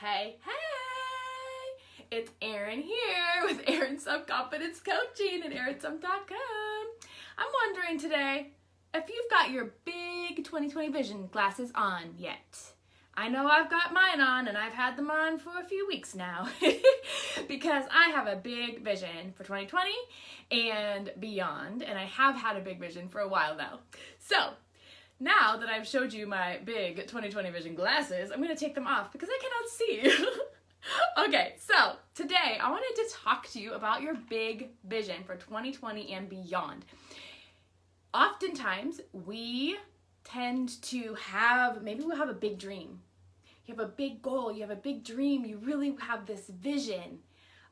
Hey, hey! It's Erin here with Erin Self-Confidence Coaching at erinself.com. I'm wondering today if you've got your big 2020 vision glasses on yet. I know I've got mine on and I've had them on for a few weeks now because I have a big vision for 2020 and beyond, and I have had a big vision for a while now. So, now that I've showed you my big 2020 vision glasses, I'm going to take them off because I cannot see. Okay, so today I wanted to talk to you about your big vision for 2020 and beyond. Oftentimes, we tend to maybe we'll have a big dream. You have a big goal, you have a big dream, you really have this vision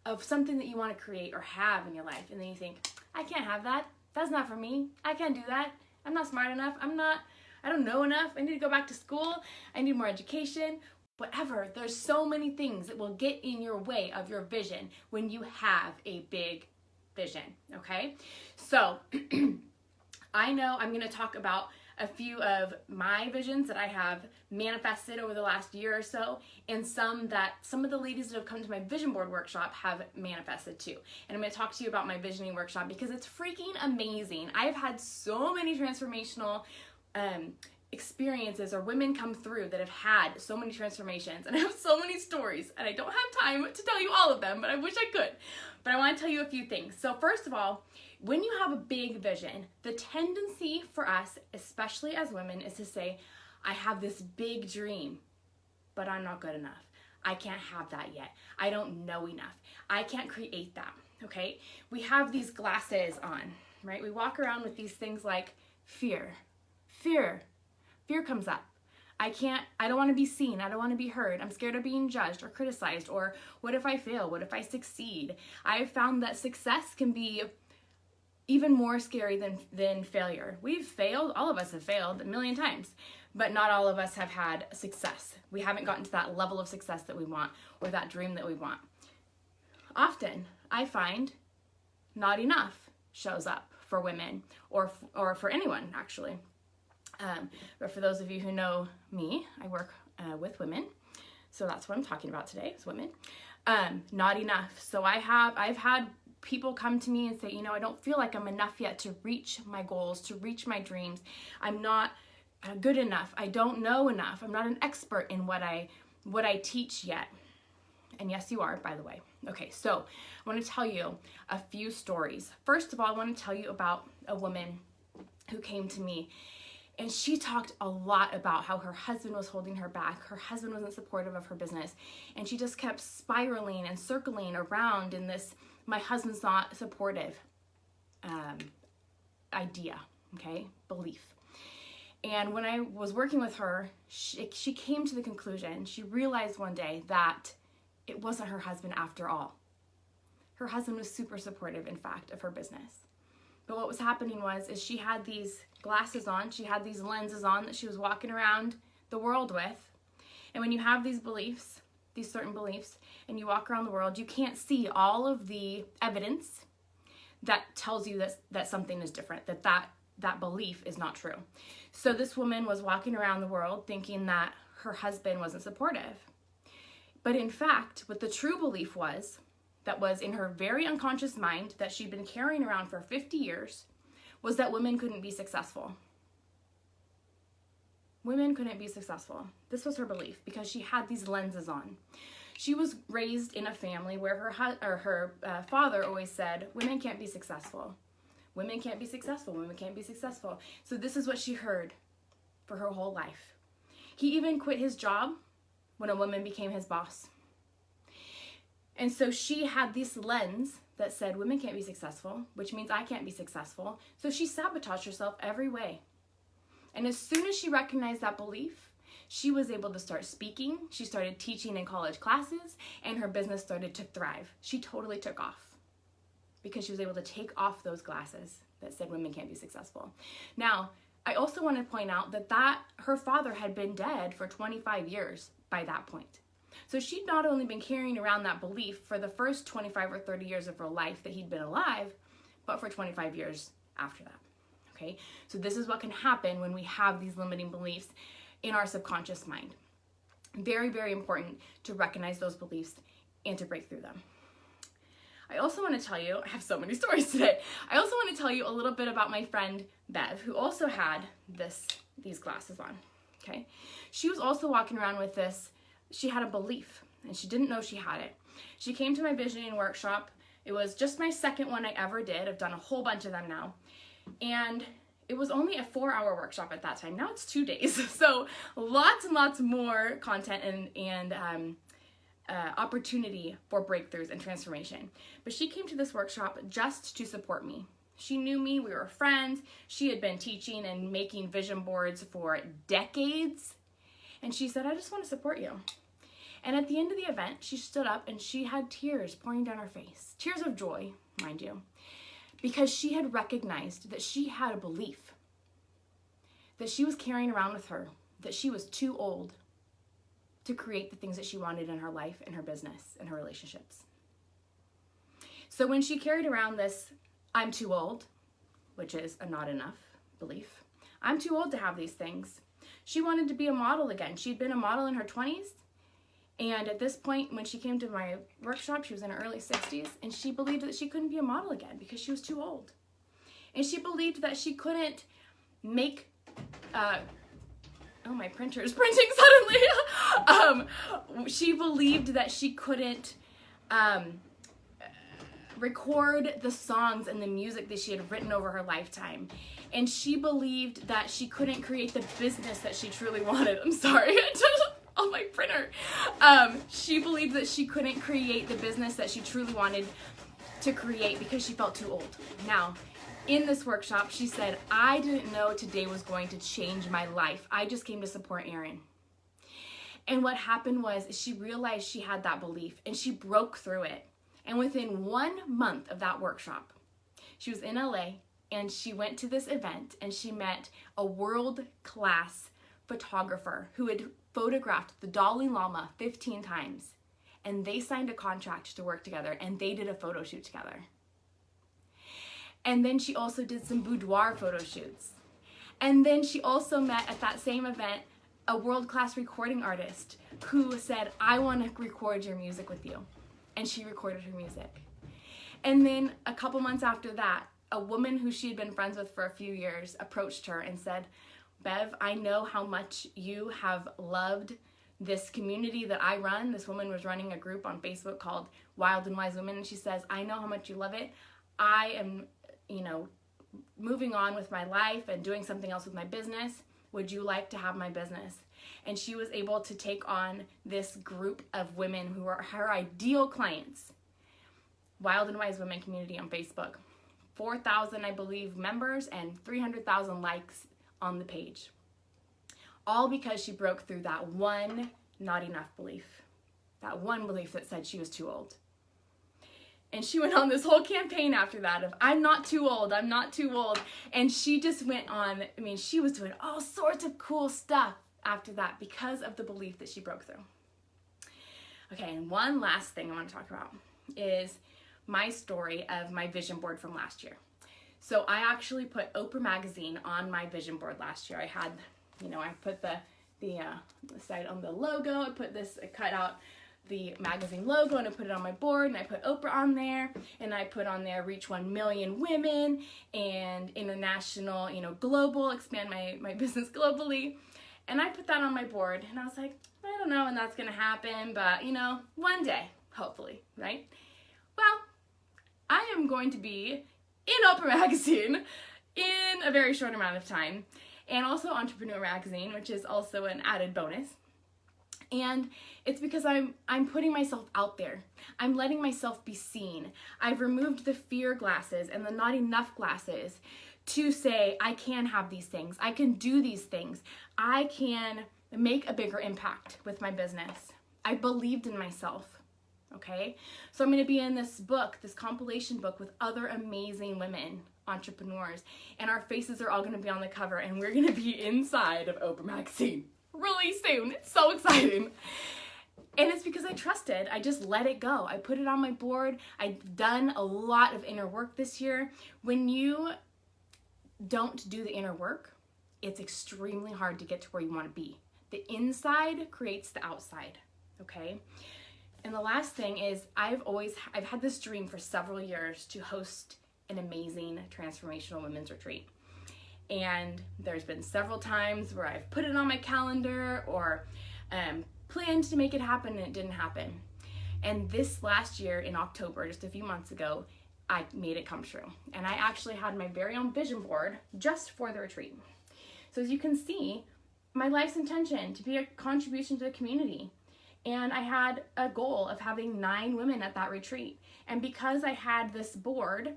of something that you want to create or have in your life. And then you think, I can't have that. That's not for me. I can't do that. I'm not smart enough. I don't know enough. I need to go back to school. I need more education. Whatever. There's so many things that will get in your way of your vision when you have a big vision, okay? So, I know I'm going to talk about a few of my visions that I have manifested over the last year or so, and some of the ladies that have come to my vision board workshop have manifested too. And I'm going to talk to you about my visioning workshop because it's freaking amazing. I've had so many transformational experiences or women come through that have had so many transformations, and I have so many stories, and I don't have time to tell you all of them, but I wish I could. But I want to tell you a few things. So first of all, when you have a big vision, the tendency for us, especially as women, is to say, I have this big dream, but I'm not good enough. I can't have that yet. I don't know enough. I can't create that, okay? We have these glasses on, right? We walk around with these things like fear. Fear comes up. I don't want to be seen. I don't want to be heard. I'm scared of being judged or criticized, or what if I fail? What if I succeed? I've found that success can be even more scary than failure. We've failed, all of us have failed a million times, but not all of us have had success. We haven't gotten to that level of success that we want or that dream that we want. Often, I find not enough shows up for women or for anyone actually. But for those of you who know me, I work with women, so that's what I'm talking about today, is women. Not enough. So I've had people come to me and say, I don't feel like I'm enough yet to reach my goals, to reach my dreams. I'm not good enough. I don't know enough. I'm not an expert in what I teach yet. And yes, you are, by the way. Okay, so I want to tell you a few stories. First of all, I want to tell you about a woman who came to me. And she talked a lot about how her husband was holding her back. Her husband wasn't supportive of her business. And she just kept spiraling and circling around in this, my husband's not supportive idea, okay, belief. And when I was working with her, she came to the conclusion, she realized one day that it wasn't her husband after all. Her husband was super supportive, in fact, of her business. But what was happening is she had these glasses on, she had these lenses on that she was walking around the world with. And when you have these beliefs, these certain beliefs, and you walk around the world, you can't see all of the evidence that tells you that something is different, that belief is not true. So this woman was walking around the world thinking that her husband wasn't supportive. But in fact, what the true belief was, that was in her very unconscious mind that she'd been carrying around for 50 years, was that women couldn't be successful. Women couldn't be successful. This was her belief because she had these lenses on. She was raised in a family where her father always said, women can't be successful. Women can't be successful. Women can't be successful. So this is what she heard for her whole life. He even quit his job when a woman became his boss. And so she had this lens that said women can't be successful, which means I can't be successful. So she sabotaged herself every way. And as soon as she recognized that belief, she was able to start speaking. She started teaching in college classes, and her business started to thrive. She totally took off because she was able to take off those glasses that said women can't be successful. Now, I also want to point out that her father had been dead for 25 years by that point. So she'd not only been carrying around that belief for the first 25 or 30 years of her life that he'd been alive, but for 25 years after that, okay? So this is what can happen when we have these limiting beliefs in our subconscious mind. Very, very important to recognize those beliefs and to break through them. I also want to tell you, I have so many stories today. I also want to tell you a little bit about my friend Bev, who also had these glasses on, okay? She was also walking around with this. She had a belief, and she didn't know she had it. She came to my visioning workshop. It was just my second one I ever did. I've done a whole bunch of them now. And it was only a 4-hour workshop at that time. Now it's 2 days. So lots and lots more content and opportunity for breakthroughs and transformation. But she came to this workshop just to support me. She knew me, we were friends. She had been teaching and making vision boards for decades. And she said, I just want to support you. And at the end of the event, she stood up and she had tears pouring down her face. Tears of joy, mind you. Because she had recognized that she had a belief that she was carrying around with her, that she was too old to create the things that she wanted in her life, in her business, in her relationships. So when she carried around this, I'm too old, which is a not enough belief. I'm too old to have these things. She wanted to be a model again. She'd been a model in her 20s. And at this point, when she came to my workshop, she was in her early 60s, and she believed that she couldn't be a model again because she was too old. And she believed that she couldn't make, oh, my printer is printing suddenly. She believed that she couldn't record the songs and the music that she had written over her lifetime. And she believed that she couldn't create the business that she truly wanted. I'm sorry, I just on my printer. She believed that she couldn't create the business that she truly wanted to create because she felt too old. Now, in this workshop, she said, I didn't know today was going to change my life. I just came to support Erin. And what happened was she realized she had that belief and she broke through it. And within 1 month of that workshop, she was in LA and she went to this event and she met a world-class photographer who had photographed the Dalai Lama 15 times, and they signed a contract to work together and they did a photo shoot together. And then she also did some boudoir photo shoots. And then she also met at that same event a world-class recording artist who said, I want to record your music with you. And she recorded her music. And then a couple months after that, a woman who she had been friends with for a few years approached her and said, Bev, I know how much you have loved this community that I run. This woman was running a group on Facebook called Wild and Wise Women, and she says, I know how much you love it. I am, moving on with my life and doing something else with my business. Would you like to have my business? And she was able to take on this group of women who are her ideal clients. Wild and Wise Women community on Facebook. 4,000, I believe, members and 300,000 likes on the page. All because she broke through that one not enough belief. That one belief that said she was too old. And she went on this whole campaign after that of, I'm not too old, I'm not too old. And she just went on, she was doing all sorts of cool stuff after that because of the belief that she broke through. Okay, and one last thing I want to talk about is my story of my vision board from last year. So I actually put Oprah Magazine on my vision board last year. I had, I put the side on the logo. I put this, I cut out the magazine logo and I put it on my board and I put Oprah on there and I put on there reach 1 million women and international, global, expand my business globally. And I put that on my board and I was like, I don't know when that's going to happen, but one day, hopefully, right? Well, I am going to be in Oprah Magazine in a very short amount of time, and also Entrepreneur Magazine, which is also an added bonus. And it's because I'm putting myself out there. I'm letting myself be seen. I've removed the fear glasses and the not enough glasses to say I can have these things. I can do these things. I can make a bigger impact with my business. I believed in myself. Okay, so I'm going to be in this book, this compilation book with other amazing women, entrepreneurs, and our faces are all going to be on the cover, and we're going to be inside of Oprah Magazine really soon. It's so exciting. And it's because I trusted. I just let it go. I put it on my board. I've done a lot of inner work this year. When you don't do the inner work, it's extremely hard to get to where you want to be. The inside creates the outside, okay? And the last thing is I've had this dream for several years to host an amazing transformational women's retreat. And there's been several times where I've put it on my calendar or planned to make it happen and it didn't happen. And this last year in October, just a few months ago, I made it come true. And I actually had my very own vision board just for the retreat. So as you can see, my life's intention to be a contribution to the community. And I had a goal of having 9 women at that retreat. And because I had this board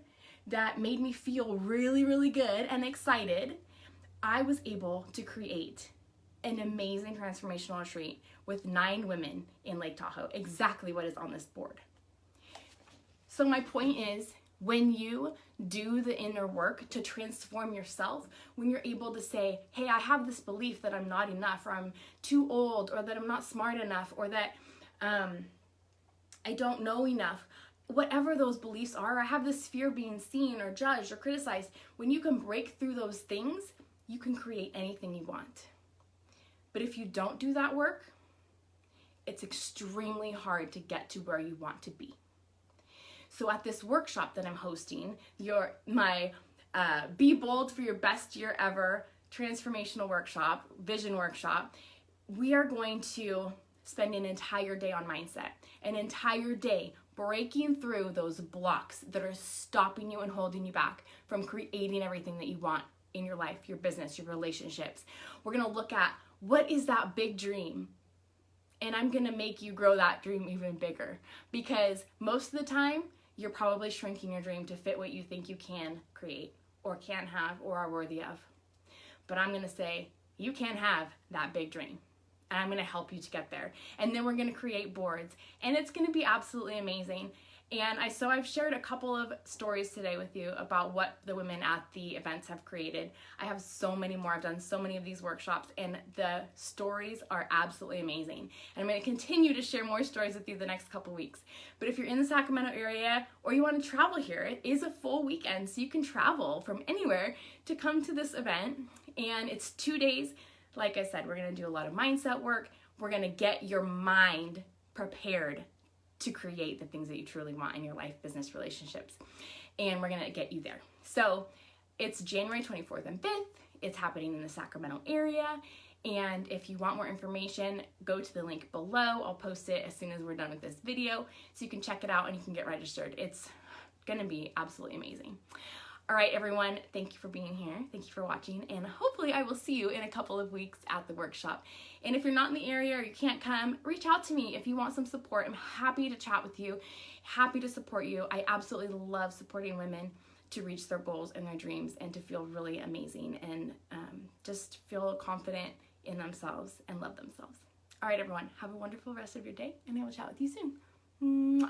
that made me feel really, really good and excited, I was able to create an amazing transformational retreat with 9 women in Lake Tahoe, exactly what is on this board. So my point is, when you do the inner work to transform yourself, when you're able to say, hey, I have this belief that I'm not enough, or I'm too old, or that I'm not smart enough, or that I don't know enough, whatever those beliefs are, I have this fear of being seen or judged or criticized, when you can break through those things, you can create anything you want. But if you don't do that work, it's extremely hard to get to where you want to be. So at this workshop that I'm hosting, my Be Bold for Your Best Year Ever transformational workshop, vision workshop, we are going to spend an entire day on mindset, an entire day breaking through those blocks that are stopping you and holding you back from creating everything that you want in your life, your business, your relationships. We're going to look at what is that big dream, and I'm going to make you grow that dream even bigger, because most of the time you're probably shrinking your dream to fit what you think you can create or can have or are worthy of. But I'm going to say you can have that big dream, and I'm going to help you to get there. And then we're going to create boards, and it's going to be absolutely amazing. And I've shared a couple of stories today with you about what the women at the events have created. I have so many more. I've done so many of these workshops, and the stories are absolutely amazing. And I'm going to continue to share more stories with you the next couple weeks. But if you're in the Sacramento area or you want to travel here, it is a full weekend, so you can travel from anywhere to come to this event. And it's 2 days. Like I said, we're going to do a lot of mindset work. We're going to get your mind prepared to create the things that you truly want in your life, business, relationships. And we're going to get you there. So it's January 24th and 5th. It's happening in the Sacramento area. And if you want more information, go to the link below. I'll post it as soon as we're done with this video, so you can check it out and you can get registered. It's going to be absolutely amazing. All right, everyone, thank you for being here. Thank you for watching, and hopefully I will see you in a couple of weeks at the workshop. And if you're not in the area or you can't come, reach out to me if you want some support. I'm happy to chat with you, happy to support you. I absolutely love supporting women to reach their goals and their dreams and to feel really amazing and just feel confident in themselves and love themselves. All right, everyone, have a wonderful rest of your day, and I will chat with you soon. Mwah.